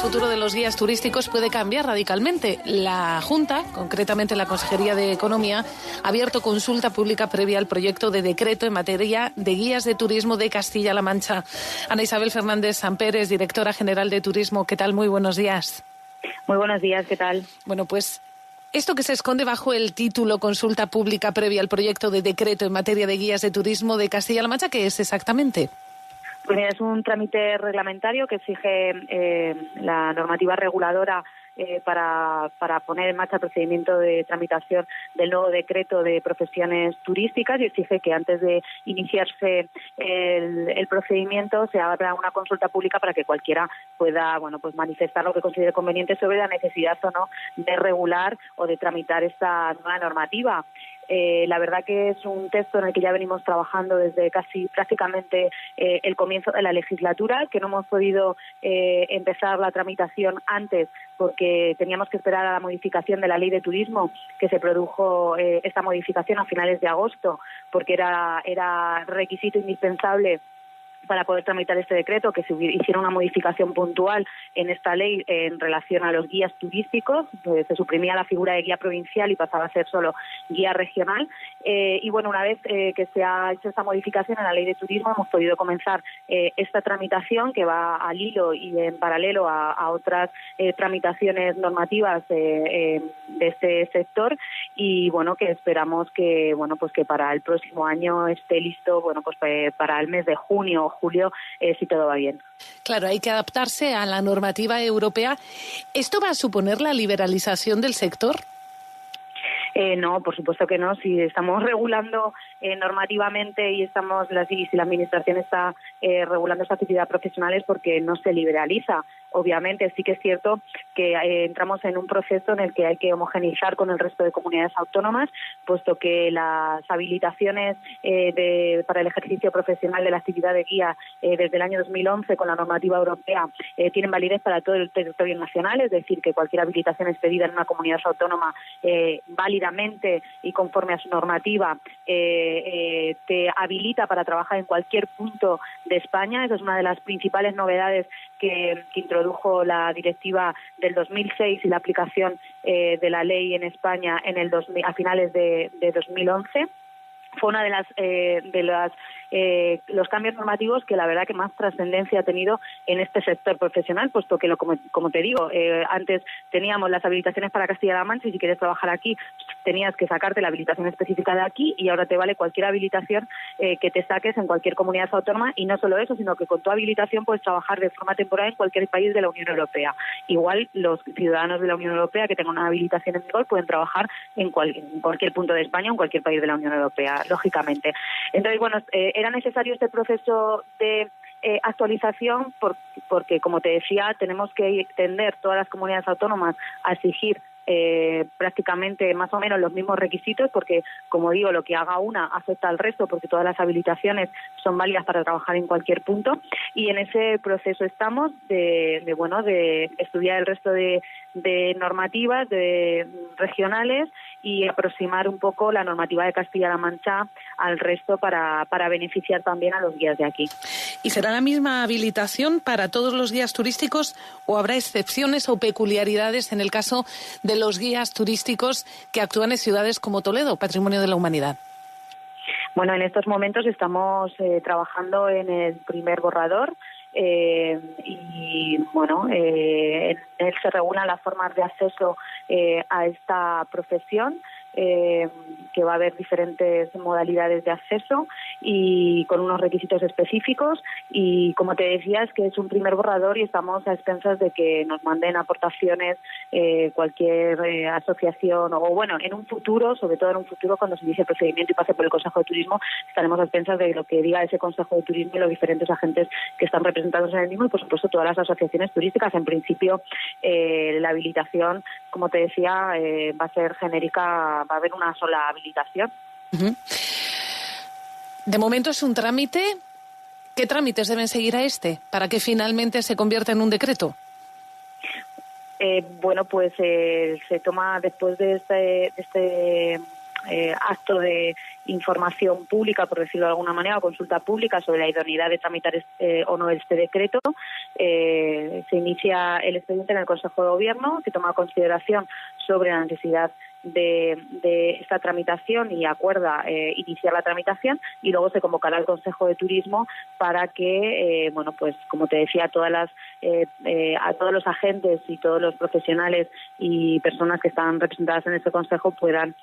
futuro de los guías turísticos puede cambiar radicalmente. La Junta, concretamente la Consejería de Economía, ha abierto consulta pública previa al proyecto de decreto en materia de guías de turismo de Castilla-La Mancha. Ana Isabel Fernández Samperes, directora general de Turismo. ¿Qué tal? Muy buenos días. Muy buenos días, ¿qué tal? Bueno, pues esto que se esconde bajo el título Consulta pública previa al proyecto de decreto en materia de guías de turismo de Castilla-La Mancha, ¿qué es exactamente? Pues mira, es un trámite reglamentario que exige la normativa reguladora para poner en marcha el procedimiento de tramitación del nuevo decreto de profesiones turísticas, y exige que antes de iniciarse el procedimiento se abra una consulta pública para que cualquiera pueda pues manifestar lo que considere conveniente sobre la necesidad o no de regular o de tramitar esta nueva normativa. La verdad que es un texto en el que ya venimos trabajando desde casi prácticamente el comienzo de la legislatura, que no hemos podido empezar la tramitación antes porque teníamos que esperar a la modificación de la Ley de Turismo, que se produjo esta modificación a finales de agosto, porque era requisito indispensable para poder tramitar este decreto, que se hiciera una modificación puntual en esta ley en relación a los guías turísticos. Se suprimía la figura de guía provincial y pasaba a ser solo guía regional. Y bueno, una vez que se ha hecho esta modificación en la ley de turismo, hemos podido comenzar esta tramitación, que va al hilo y en paralelo a otras tramitaciones normativas de este sector, y bueno, que esperamos que que para el próximo año esté listo, para el mes de junio o julio, si todo va bien. Claro, hay que adaptarse a la normativa europea. ¿Esto va a suponer la liberalización del sector? No, por supuesto que no. Si estamos regulando normativamente y si la Administración está regulando esta actividad profesional, es porque no se liberaliza. Obviamente sí que es cierto que entramos en un proceso en el que hay que homogeneizar con el resto de comunidades autónomas, puesto que las habilitaciones para el ejercicio profesional de la actividad de guía desde el año 2011 con la normativa europea tienen validez para todo el territorio nacional, es decir, que cualquier habilitación expedida en una comunidad autónoma válidamente y conforme a su normativa te habilita para trabajar en cualquier punto de España. Esa es una de las principales novedades que introdujo la directiva del 2006 y la aplicación de la ley en España a finales de 2011. Fue una de los cambios normativos que la verdad que más trascendencia ha tenido en este sector profesional, puesto que, como te digo, antes teníamos las habilitaciones para Castilla-La Mancha, y si quieres trabajar aquí tenías que sacarte la habilitación específica de aquí, y ahora te vale cualquier habilitación que te saques en cualquier comunidad autónoma. Y no solo eso, sino que con tu habilitación puedes trabajar de forma temporal en cualquier país de la Unión Europea. Igual los ciudadanos de la Unión Europea que tengan una habilitación en vigor pueden trabajar en cualquier punto de España o en cualquier país de la Unión Europea, lógicamente. Entonces, era necesario este proceso de actualización porque, como te decía, tenemos que tender todas las comunidades autónomas a exigir prácticamente más o menos los mismos requisitos, porque, como digo, lo que haga una afecta al resto, porque todas las habilitaciones son válidas para trabajar en cualquier punto, y en ese proceso estamos de estudiar el resto de normativas regionales y aproximar un poco la normativa de Castilla-La Mancha al resto para beneficiar también a los guías de aquí. ¿Y será la misma habilitación para todos los guías turísticos o habrá excepciones o peculiaridades en el caso de los guías turísticos que actúan en ciudades como Toledo, Patrimonio de la Humanidad? Bueno, en estos momentos estamos trabajando en el primer borrador. En él se regulan las formas de acceso a esta profesión, que va a haber diferentes modalidades de acceso y con unos requisitos específicos. Y como te decía, es que es un primer borrador y estamos a expensas de que nos manden aportaciones cualquier asociación en un futuro, sobre todo en un futuro cuando se inicie el procedimiento y pase por el Consejo de Turismo, estaremos a expensas de lo que diga ese Consejo de Turismo y los diferentes agentes que están representados en el mismo, y por supuesto todas las asociaciones turísticas. En principio la habilitación, como te decía, va a ser genérica, va a haber una sola habilitación. Uh-huh. De momento es un trámite. ¿Qué trámites deben seguir a este para que finalmente se convierta en un decreto? Se toma después de este acto de información pública, por decirlo de alguna manera, o consulta pública sobre la idoneidad de tramitar o no este decreto. Se inicia el expediente en el Consejo de Gobierno, que toma consideración sobre la necesidad de esta tramitación y acuerda iniciar la tramitación, y luego se convocará al Consejo de Turismo para que, pues como te decía, a todos los agentes y todos los profesionales y personas que están representadas en este Consejo puedan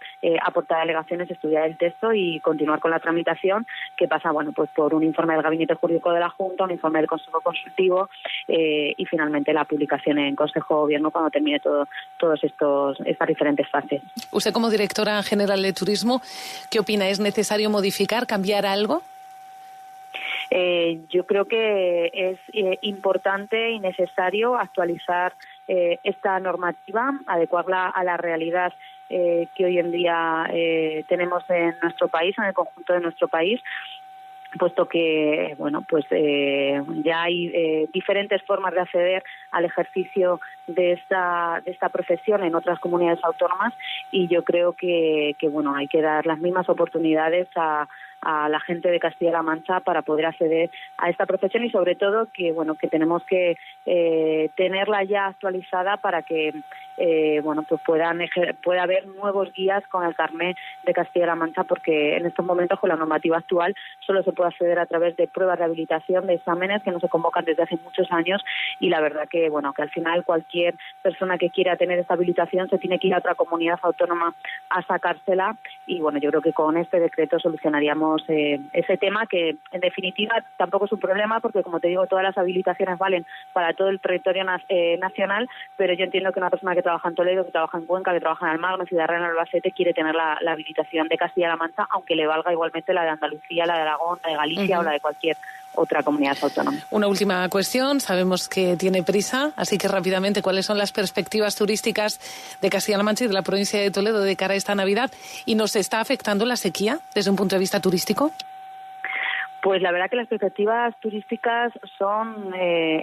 aportar alegaciones, estudiar el texto y continuar con la tramitación, que pasa pues por un informe del Gabinete Jurídico de la Junta, un informe del Consejo Consultivo y finalmente la publicación en Consejo de Gobierno cuando termine todas estas diferentes fases. Usted, como directora general de Turismo, ¿qué opina? ¿Es necesario modificar, cambiar algo? Yo creo que es importante y necesario actualizar esta normativa, adecuarla a la realidad que hoy en día tenemos en nuestro país, en el conjunto de nuestro país, puesto que ya hay diferentes formas de acceder al ejercicio de esta profesión en otras comunidades autónomas, y yo creo que hay que dar las mismas oportunidades a la gente de Castilla-La Mancha para poder acceder a esta profesión, y sobre todo que tenemos que tenerla ya actualizada para que pueda haber nuevos guías con el carnet de Castilla-La Mancha, porque en estos momentos con la normativa actual solo se puede acceder a través de pruebas de habilitación, de exámenes que no se convocan desde hace muchos años, y la verdad que al final cualquier persona que quiera tener esta habilitación se tiene que ir a otra comunidad autónoma a sacársela, y yo creo que con este decreto solucionaríamos ese tema, que en definitiva tampoco es un problema, porque como te digo, todas las habilitaciones valen para todo el territorio nacional, pero yo entiendo que una persona que trabaja en Toledo, que trabaja en Cuenca, que trabaja en Almagro, en Ciudad Real, en Albacete, quiere tener la habilitación de Castilla-La Mancha, aunque le valga igualmente la de Andalucía, la de Aragón, la de Galicia o la de cualquier otra comunidad autónoma. Una última cuestión. Sabemos que tiene prisa, así que rápidamente, ¿cuáles son las perspectivas turísticas de Castilla-La Mancha y de la provincia de Toledo de cara a esta Navidad? ¿Y nos está afectando la sequía desde un punto de vista turístico? Pues la verdad que las perspectivas turísticas son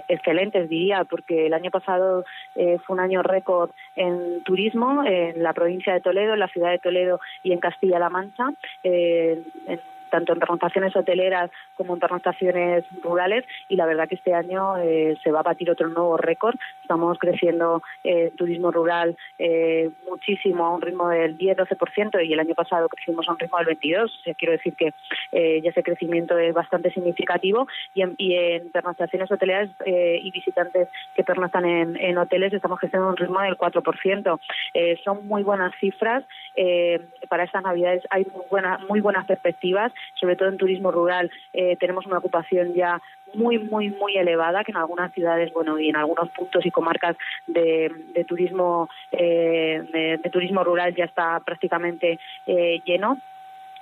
excelentes, diría, porque el año pasado fue un año récord en turismo en la provincia de Toledo, en la ciudad de Toledo y en Castilla-La Mancha, tanto en pernoctaciones hoteleras como en pernoctaciones rurales, y la verdad que este año se va a batir otro nuevo récord. Estamos creciendo turismo rural muchísimo, a un ritmo del 10-12%, y el año pasado crecimos a un ritmo del 22%. O sea, quiero decir que ya ese crecimiento es bastante significativo, y en pernoctaciones hoteleras y visitantes que pernoctan en hoteles estamos creciendo a un ritmo del 4%. Son muy buenas cifras. Para estas Navidades hay muy buenas perspectivas, sobre todo en turismo rural. Tenemos una ocupación ya muy elevada, que en algunas ciudades y en algunos puntos y comarcas de turismo rural ya está prácticamente lleno.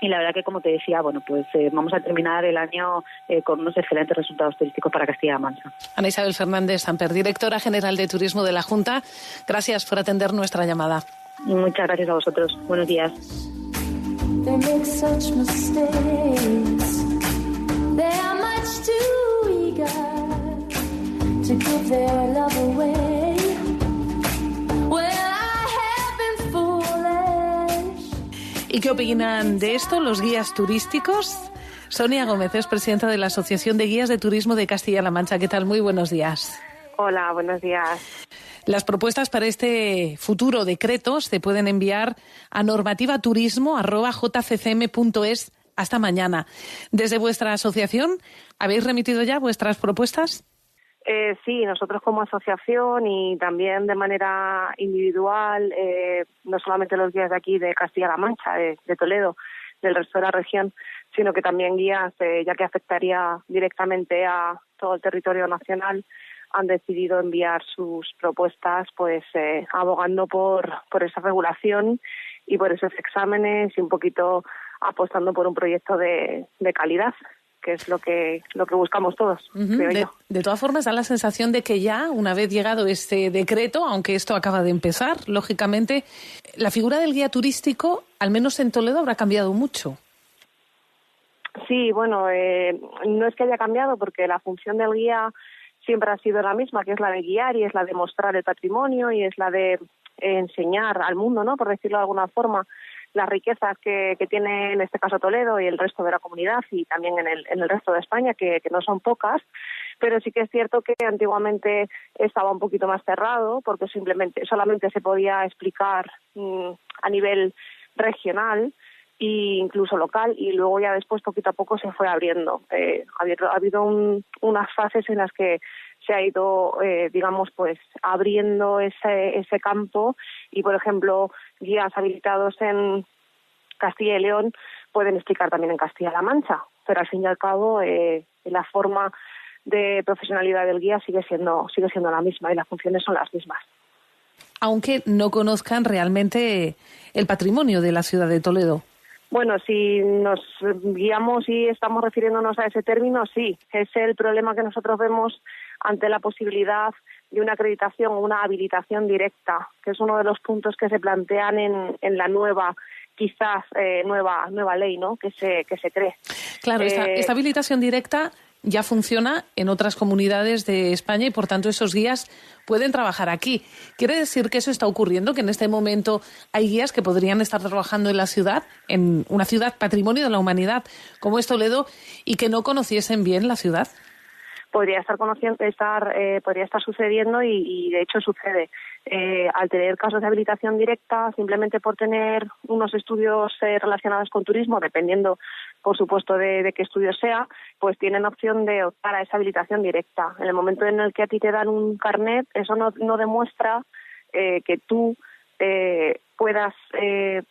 Y la verdad que, como te decía, vamos a terminar el año con unos excelentes resultados turísticos para Castilla-La Mancha. Ana Isabel Fernández Samper, directora general de Turismo de la Junta, gracias por atender nuestra llamada. Muchas gracias a vosotros. Buenos días. They make such mistakes. They are much too eager to give their love away. Well, I have been foolish. ¿Y qué opinan de esto los guías turísticos? Sonia Gómez es presidenta de la Asociación de Guías de Turismo de Castilla-La Mancha. ¿Qué tal? Muy buenos días. Hola, buenos días. Las propuestas para este futuro decreto se pueden enviar a normativaturismo@jccm.es hasta mañana. Desde vuestra asociación, ¿habéis remitido ya vuestras propuestas? Sí, nosotros como asociación y también de manera individual, no solamente los guías de aquí de Castilla-La Mancha, de Toledo, del resto de la región, sino que también guías, ya que afectaría directamente a todo el territorio nacional, han decidido enviar sus propuestas abogando por esa regulación y por esos exámenes, y un poquito apostando por un proyecto de calidad, que es lo que buscamos todos, creo yo. De todas formas, da la sensación de que ya, una vez llegado este decreto, aunque esto acaba de empezar, lógicamente, la figura del guía turístico, al menos en Toledo, habrá cambiado mucho. Sí, no es que haya cambiado, porque la función del guía siempre ha sido la misma, que es la de guiar y es la de mostrar el patrimonio y es la de enseñar al mundo, ¿no?, por decirlo de alguna forma, las riquezas que tiene en este caso Toledo y el resto de la comunidad y también en el resto de España, que no son pocas, pero sí que es cierto que antiguamente estaba un poquito más cerrado porque solamente se podía explicar a nivel regional e incluso local, y luego ya después poquito a poco se fue abriendo. Ha habido unas fases en las que se ha ido, digamos, pues abriendo ese campo, y por ejemplo guías habilitados en Castilla y León pueden explicar también en Castilla-La Mancha, pero al fin y al cabo la forma de profesionalidad del guía sigue siendo la misma y las funciones son las mismas. Aunque no conozcan realmente el patrimonio de la ciudad de Toledo. Bueno, si nos guiamos y estamos refiriéndonos a ese término, sí. Es el problema que nosotros vemos ante la posibilidad de una acreditación o una habilitación directa, que es uno de los puntos que se plantean en la nueva, quizás nueva ley, ¿no?, que se cree. Claro, esta habilitación directa ya funciona en otras comunidades de España y, por tanto, esos guías pueden trabajar aquí. ¿Quiere decir que eso está ocurriendo, que en este momento hay guías que podrían estar trabajando en la ciudad, en una ciudad patrimonio de la humanidad como es Toledo, y que no conociesen bien la ciudad? Podría estar sucediendo y de hecho sucede. Al tener casos de habilitación directa, simplemente por tener unos estudios relacionados con turismo, dependiendo, por supuesto, de qué estudio sea, pues tienen opción de optar a esa habilitación directa. En el momento en el que a ti te dan un carnet, eso no demuestra que tú puedas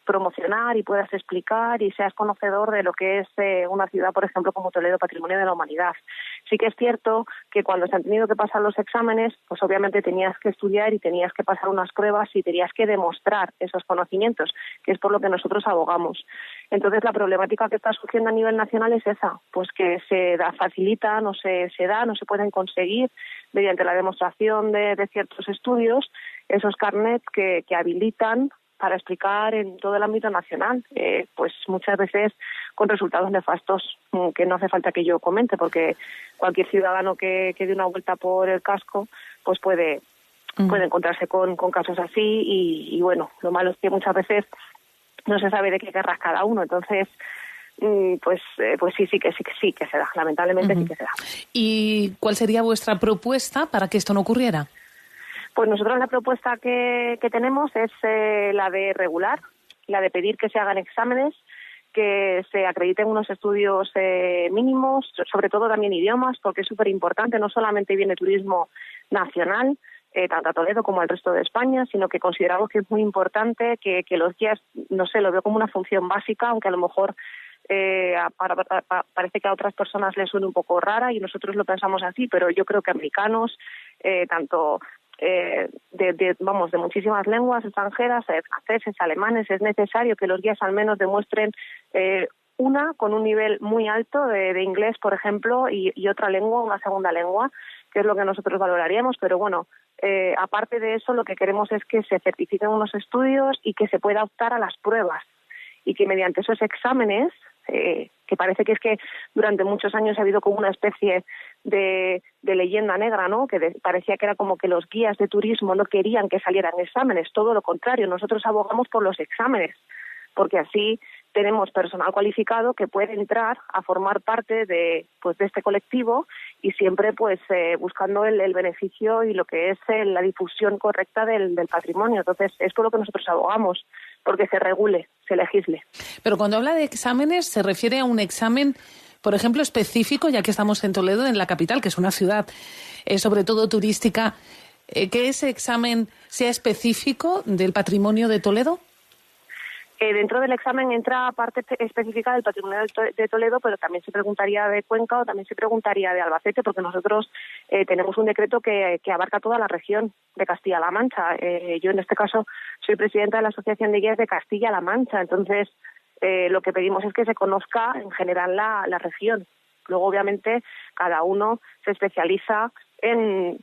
promocionar y puedas explicar y seas conocedor de lo que es una ciudad, por ejemplo, como Toledo, patrimonio de la humanidad. Sí que es cierto que cuando se han tenido que pasar los exámenes, pues obviamente tenías que estudiar y tenías que pasar unas pruebas y tenías que demostrar esos conocimientos, que es por lo que nosotros abogamos. Entonces, la problemática que está surgiendo a nivel nacional es esa, pues que se facilita, no se pueden conseguir mediante la demostración de ciertos estudios esos carnets que habilitan para explicar en todo el ámbito nacional, pues muchas veces con resultados nefastos, que no hace falta que yo comente, porque cualquier ciudadano que dé una vuelta por el casco pues puede encontrarse con casos así y bueno, lo malo es que muchas veces no se sabe de qué querrás cada uno, entonces pues sí que se da, lamentablemente sí que se da. ¿Y cuál sería vuestra propuesta para que esto no ocurriera? Pues nosotros la propuesta que tenemos es la de regular, la de pedir que se hagan exámenes, que se acrediten unos estudios mínimos, sobre todo también idiomas, porque es súper importante, no solamente viene turismo nacional, tanto a Toledo como al resto de España, sino que consideramos que es muy importante que los guías, no sé, lo veo como una función básica, aunque a lo mejor parece que a otras personas les suene un poco rara y nosotros lo pensamos así, pero yo creo que americanos, tanto de muchísimas lenguas extranjeras, franceses, alemanes, es necesario que los guías al menos demuestren una con un nivel muy alto de inglés, por ejemplo, y otra lengua, una segunda lengua, que es lo que nosotros valoraríamos, pero bueno, aparte de eso, lo que queremos es que se certifiquen unos estudios y que se pueda optar a las pruebas y que mediante esos exámenes, que parece que es que durante muchos años ha habido como una especie de leyenda negra, ¿no?, que parecía que era como que los guías de turismo no querían que salieran exámenes, todo lo contrario, nosotros abogamos por los exámenes, porque así tenemos personal cualificado que puede entrar a formar parte de este colectivo y siempre pues buscando el beneficio y lo que es la difusión correcta del patrimonio. Entonces es por lo que nosotros abogamos, porque se regule, se legisle. Pero cuando habla de exámenes, ¿se refiere a un examen, por ejemplo, específico, ya que estamos en Toledo, en la capital, que es una ciudad sobre todo turística, que ese examen sea específico del patrimonio de Toledo? Dentro del examen entra parte específica del patrimonio de Toledo, pero también se preguntaría de Cuenca o también se preguntaría de Albacete, porque nosotros tenemos un decreto que abarca toda la región de Castilla-La Mancha. Yo, en este caso, soy presidenta de la Asociación de Guías de Castilla-La Mancha, entonces lo que pedimos es que se conozca en general la región. Luego, obviamente, cada uno se especializa en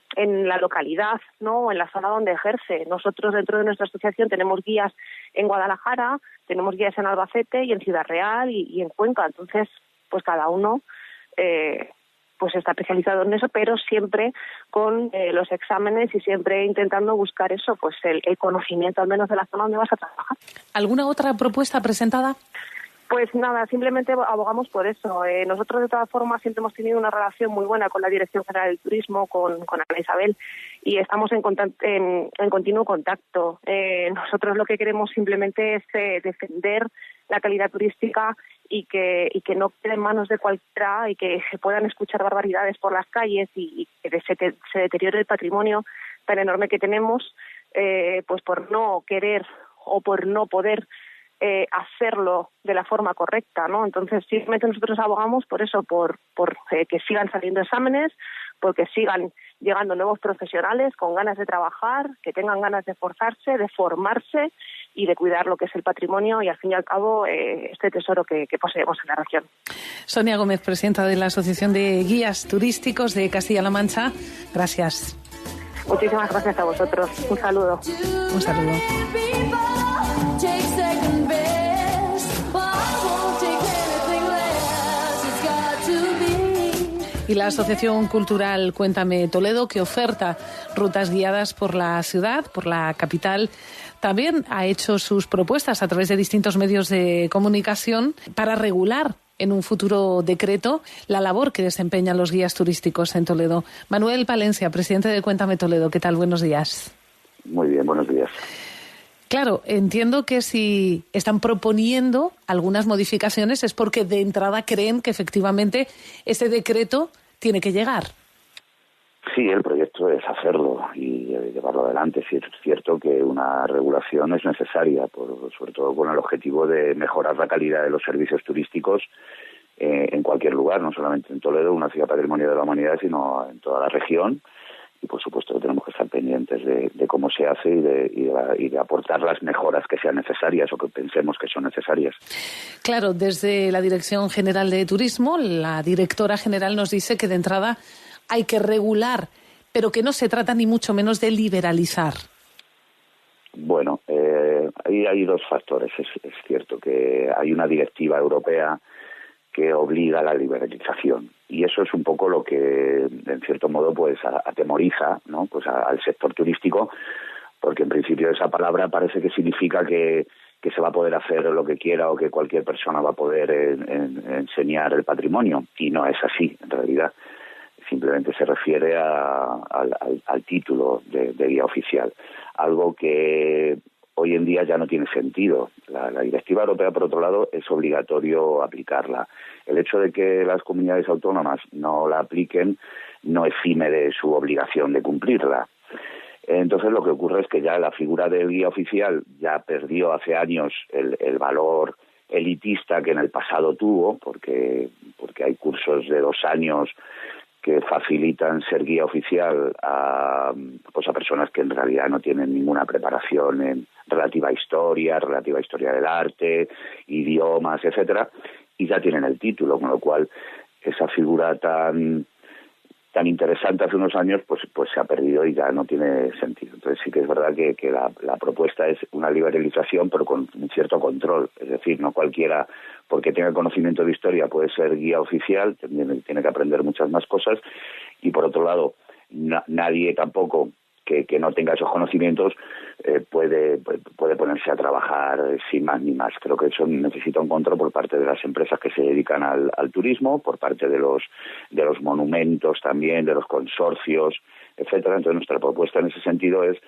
la localidad, ¿no?, en la zona donde ejerce. Nosotros, dentro de nuestra asociación, tenemos guías en Guadalajara, tenemos guías en Albacete y en Ciudad Real y en Cuenca. Entonces, pues cada uno pues está especializado en eso, pero siempre con los exámenes y siempre intentando buscar eso, pues el conocimiento al menos de la zona donde vas a trabajar. ¿Alguna otra propuesta presentada? Pues nada, simplemente abogamos por eso. Nosotros, de todas formas, siempre hemos tenido una relación muy buena con la Dirección General del Turismo, con Ana Isabel, y estamos en continuo contacto. Nosotros lo que queremos simplemente es defender la calidad turística y que no quede en manos de cualquiera y que se puedan escuchar barbaridades por las calles y que se deteriore el patrimonio tan enorme que tenemos, pues por no querer o por no poder hacerlo de la forma correcta, ¿no? Entonces, simplemente nosotros abogamos por eso, por que sigan saliendo exámenes, porque sigan llegando nuevos profesionales con ganas de trabajar, que tengan ganas de esforzarse, de formarse y de cuidar lo que es el patrimonio y, al fin y al cabo, este tesoro que poseemos en la región. Sonia Gómez, presidenta de la Asociación de Guías Turísticos de Castilla-La Mancha. Gracias. Muchísimas gracias a vosotros. Un saludo. Un saludo. Y la Asociación Cultural Cuéntame Toledo, que oferta rutas guiadas por la ciudad, por la capital, también ha hecho sus propuestas a través de distintos medios de comunicación para regular en un futuro decreto la labor que desempeñan los guías turísticos en Toledo. Manuel Palencia, presidente de Cuéntame Toledo, ¿qué tal? Buenos días. Muy bien, buenos días. Claro, entiendo que si están proponiendo algunas modificaciones es porque de entrada creen que efectivamente ese decreto tiene que llegar. Sí, el proyecto es hacerlo y llevarlo adelante. Sí, es cierto que una regulación es necesaria, sobre todo con el objetivo de mejorar la calidad de los servicios turísticos en cualquier lugar, no solamente en Toledo, una ciudad patrimonio de la humanidad, sino en toda la región. Y, por supuesto, tenemos que estar pendientes de cómo se hace y de aportar las mejoras que sean necesarias o que pensemos que son necesarias. Claro, desde la Dirección General de Turismo, la directora general nos dice que de entrada hay que regular, pero que no se trata ni mucho menos de liberalizar. Bueno, ahí hay dos factores. Es cierto que hay una directiva europea que obliga a la liberalización. Y eso es un poco lo que, en cierto modo, pues atemoriza, ¿no? Pues al sector turístico, porque en principio esa palabra parece que significa que se va a poder hacer lo que quiera o que cualquier persona va a poder enseñar el patrimonio. Y no es así, en realidad. Simplemente se refiere al título de guía oficial. Algo que hoy en día ya no tiene sentido. La directiva europea, por otro lado, es obligatorio aplicarla. El hecho de que las comunidades autónomas no la apliquen no exime de su obligación de cumplirla. Entonces, lo que ocurre es que ya la figura del guía oficial ya perdió hace años el valor elitista que en el pasado tuvo, porque hay cursos de 2 años que facilitan ser guía oficial a personas que en realidad no tienen ninguna preparación en relativa a historia del arte, idiomas, etcétera, y ya tienen el título, con lo cual esa figura tan interesante hace unos años pues se ha perdido y ya no tiene sentido. Entonces sí que es verdad que la propuesta es una liberalización, pero con un cierto control. Es decir, no cualquiera, porque tenga conocimiento de historia, puede ser guía oficial, tiene que aprender muchas más cosas. Y por otro lado, nadie tampoco que no tenga esos conocimientos puede ponerse a trabajar sin más ni más. Creo que eso necesita un control por parte de las empresas que se dedican al turismo, por parte de los monumentos también, de los consorcios, etcétera. Entonces nuestra propuesta en ese sentido es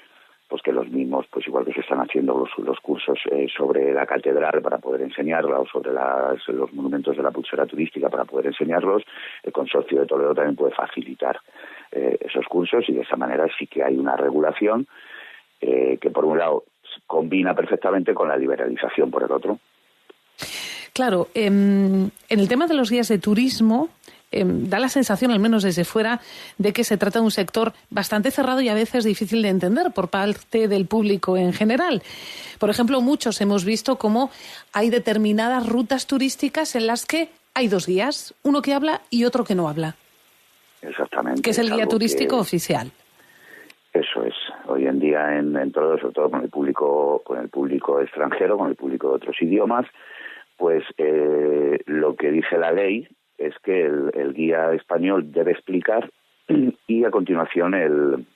pues que los mismos, pues igual que se están haciendo los cursos sobre la catedral para poder enseñarla, o sobre los monumentos de la pulsera turística para poder enseñarlos, el Consorcio de Toledo también puede facilitar esos cursos, y de esa manera sí que hay una regulación que por un lado combina perfectamente con la liberalización por el otro. Claro, en el tema de los guías de turismo da la sensación, al menos desde fuera, de que se trata de un sector bastante cerrado y a veces difícil de entender por parte del público en general. Por ejemplo, muchos hemos visto cómo hay determinadas rutas turísticas en las que hay 2 guías, uno que habla y otro que no habla. Exactamente. Que es el guía turístico oficial. Eso es. Hoy en día en todo, sobre todo con el público extranjero, con el público de otros idiomas, pues lo que dice la ley es que el guía español debe explicar y a continuación el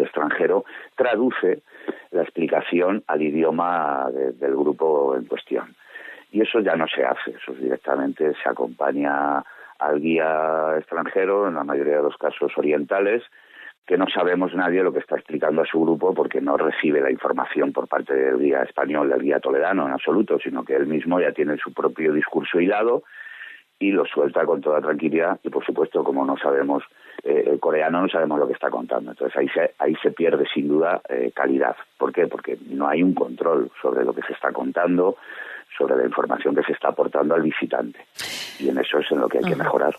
extranjero traduce la explicación al idioma del grupo en cuestión. Y eso ya no se hace, eso directamente se acompaña al guía extranjero, en la mayoría de los casos orientales, que no sabemos nadie lo que está explicando a su grupo porque no recibe la información por parte del guía español, del guía toledano en absoluto, sino que él mismo ya tiene su propio discurso hilado y lo suelta con toda tranquilidad y, por supuesto, como no sabemos el coreano, no sabemos lo que está contando. Entonces ahí se pierde sin duda calidad. ¿Por qué? Porque no hay un control sobre lo que se está contando, sobre la información que se está aportando al visitante. Y en eso es en lo que hay que mejorar.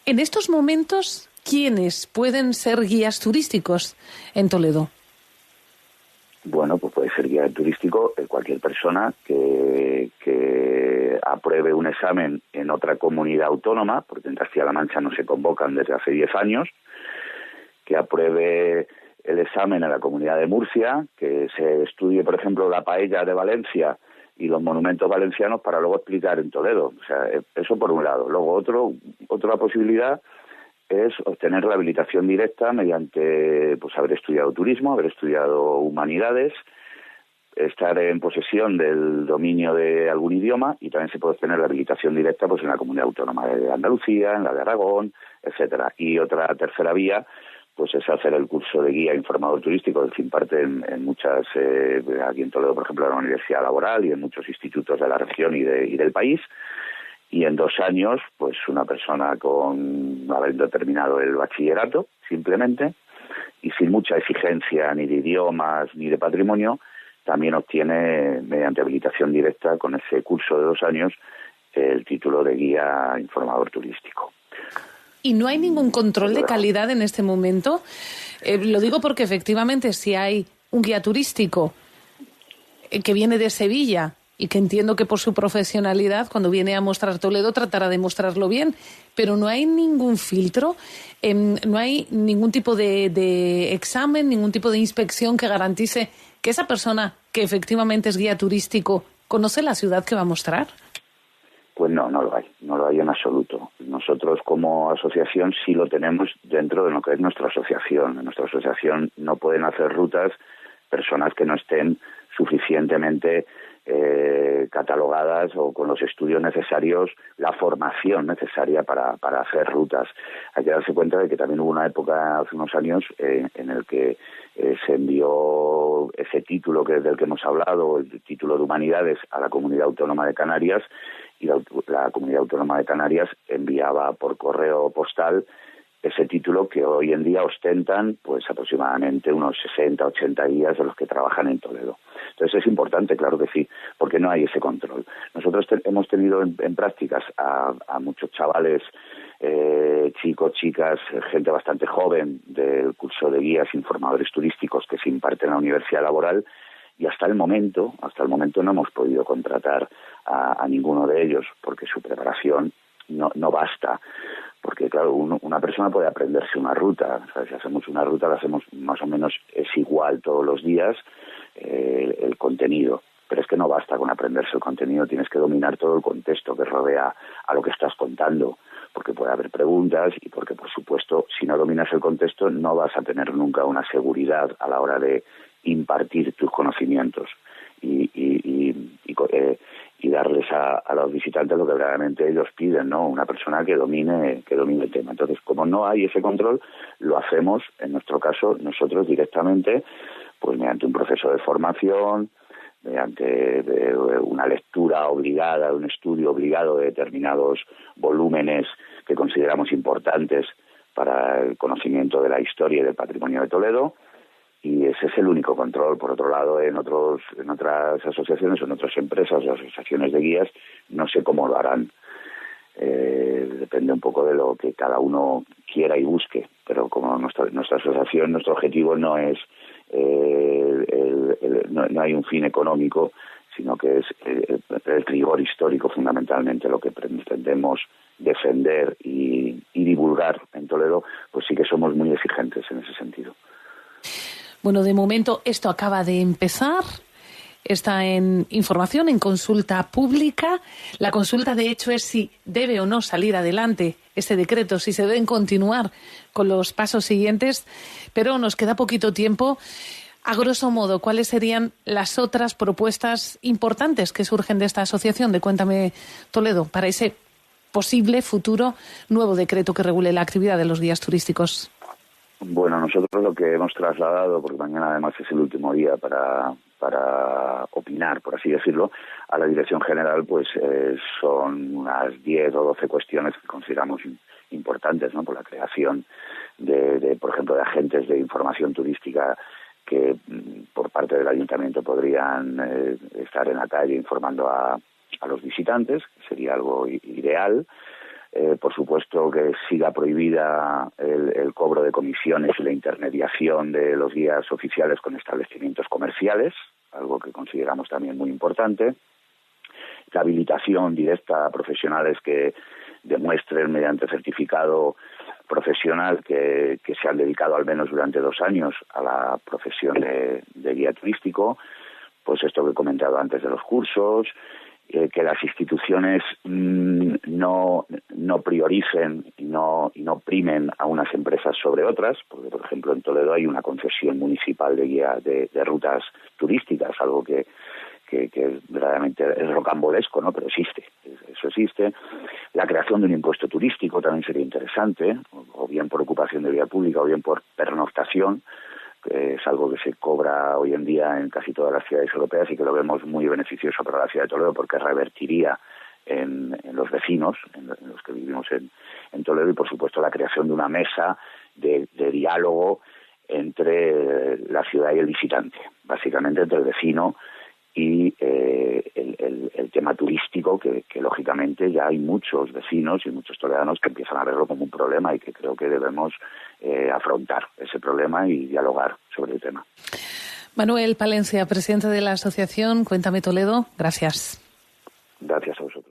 En estos momentos, ¿quiénes pueden ser guías turísticos en Toledo? Bueno, pues puede ser guía turístico cualquier persona que apruebe un examen en otra comunidad autónoma, porque en Castilla-La Mancha no se convocan desde hace 10 años, que apruebe el examen en la Comunidad de Murcia, que se estudie, por ejemplo, la paella de Valencia y los monumentos valencianos para luego explicar en Toledo. O sea, eso por un lado. Luego otra posibilidad es obtener la habilitación directa mediante pues haber estudiado turismo, haber estudiado humanidades, estar en posesión del dominio de algún idioma, y también se puede obtener la habilitación directa pues en la Comunidad Autónoma de Andalucía, en la de Aragón, etcétera. Y otra tercera vía pues es hacer el curso de guía informador turístico que se imparte en muchas, aquí en Toledo, por ejemplo, en la Universidad Laboral y en muchos institutos de la región y del país. Y en 2 años, pues una persona habiendo terminado el bachillerato, simplemente, y sin mucha exigencia ni de idiomas ni de patrimonio, también obtiene, mediante habilitación directa, con ese curso de 2 años, el título de guía informador turístico. ¿Y no hay ningún control de calidad en este momento? Lo digo porque efectivamente si hay un guía turístico que viene de Sevilla y que entiendo que por su profesionalidad, cuando viene a mostrar Toledo, tratará de mostrarlo bien, pero no hay ningún filtro, no hay ningún tipo de examen, ningún tipo de inspección que garantice que esa persona que efectivamente es guía turístico conoce la ciudad que va a mostrar. Pues no lo hay en absoluto. Nosotros como asociación sí lo tenemos dentro de lo que es nuestra asociación. En nuestra asociación no pueden hacer rutas personas que no estén suficientemente catalogadas o con los estudios necesarios, la formación necesaria para hacer rutas. Hay que darse cuenta de que también hubo una época hace unos años en el que se envió ese título del que hemos hablado, el título de Humanidades, a la Comunidad Autónoma de Canarias, y la Comunidad Autónoma de Canarias enviaba por correo postal ese título que hoy en día ostentan pues aproximadamente unos 60, 80 guías de los que trabajan en Toledo. Entonces es importante, claro que sí, porque no hay ese control. Nosotros hemos tenido en prácticas a muchos chavales, chicos, chicas, gente bastante joven del curso de guías informadores turísticos que se imparte en la Universidad Laboral, y hasta el momento no hemos podido contratar a ninguno de ellos porque su preparación no basta. Porque, claro, una persona puede aprenderse una ruta. O sea, si hacemos una ruta, la hacemos más o menos, es igual todos los días el contenido. Pero es que no basta con aprenderse el contenido, tienes que dominar todo el contexto que rodea a lo que estás contando. Porque puede haber preguntas y porque, por supuesto, si no dominas el contexto, no vas a tener nunca una seguridad a la hora de impartir tus conocimientos y darles a los visitantes lo que realmente ellos piden, ¿no? Una persona que domine el tema. Entonces, como no hay ese control, lo hacemos, en nuestro caso, nosotros directamente, pues mediante un proceso de formación, mediante una lectura obligada, un estudio obligado de determinados volúmenes que consideramos importantes para el conocimiento de la historia y del patrimonio de Toledo. Y ese es el único control. Por otro lado, en otras asociaciones o en otras empresas o asociaciones de guías, no sé cómo lo harán. Depende un poco de lo que cada uno quiera y busque. Pero como nuestra asociación, nuestro objetivo no es no hay un fin económico, sino que es el rigor histórico fundamentalmente lo que pretendemos defender y divulgar en Toledo. Pues sí que somos muy exigentes en ese sentido. Bueno, de momento esto acaba de empezar. está en información, en consulta pública. La consulta, de hecho, es si debe o no salir adelante este decreto, si se deben continuar con los pasos siguientes, pero nos queda poquito tiempo. A grosso modo, ¿cuáles serían las otras propuestas importantes que surgen de esta asociación de Cuéntame Toledo para ese posible futuro nuevo decreto que regule la actividad de los guías turísticos? Bueno, nosotros lo que hemos trasladado, porque mañana además es el último día para opinar, por así decirlo, a la Dirección General, pues son unas 10 o 12 cuestiones que consideramos importantes, ¿no? Por la creación por ejemplo, de agentes de información turística que por parte del Ayuntamiento podrían estar en la calle informando a los visitantes, que sería algo ideal. Por supuesto que siga prohibida el cobro de comisiones y la intermediación de los guías oficiales con establecimientos comerciales, algo que consideramos también muy importante. La habilitación directa a profesionales que demuestren mediante certificado profesional que se han dedicado al menos durante 2 años a la profesión de guía turístico. Pues esto que he comentado antes de los cursos, que las instituciones no prioricen y no primen a unas empresas sobre otras, porque por ejemplo en Toledo hay una concesión municipal de guía de rutas turísticas, algo que verdaderamente es rocambolesco, ¿no? Pero existe, eso existe. La creación de un impuesto turístico también sería interesante, o bien por ocupación de vía pública o bien por pernoctación, que es algo que se cobra hoy en día en casi todas las ciudades europeas y que lo vemos muy beneficioso para la ciudad de Toledo porque revertiría en los vecinos, en los que vivimos en Toledo, y por supuesto la creación de una mesa de diálogo entre la ciudad y el visitante, básicamente entre el vecino y el tema turístico, que lógicamente ya hay muchos vecinos y muchos toledanos que empiezan a verlo como un problema y que creo que debemos afrontar ese problema y dialogar sobre el tema. Manuel Palencia, presidente de la asociación Cuéntame Toledo, gracias. Gracias a vosotros.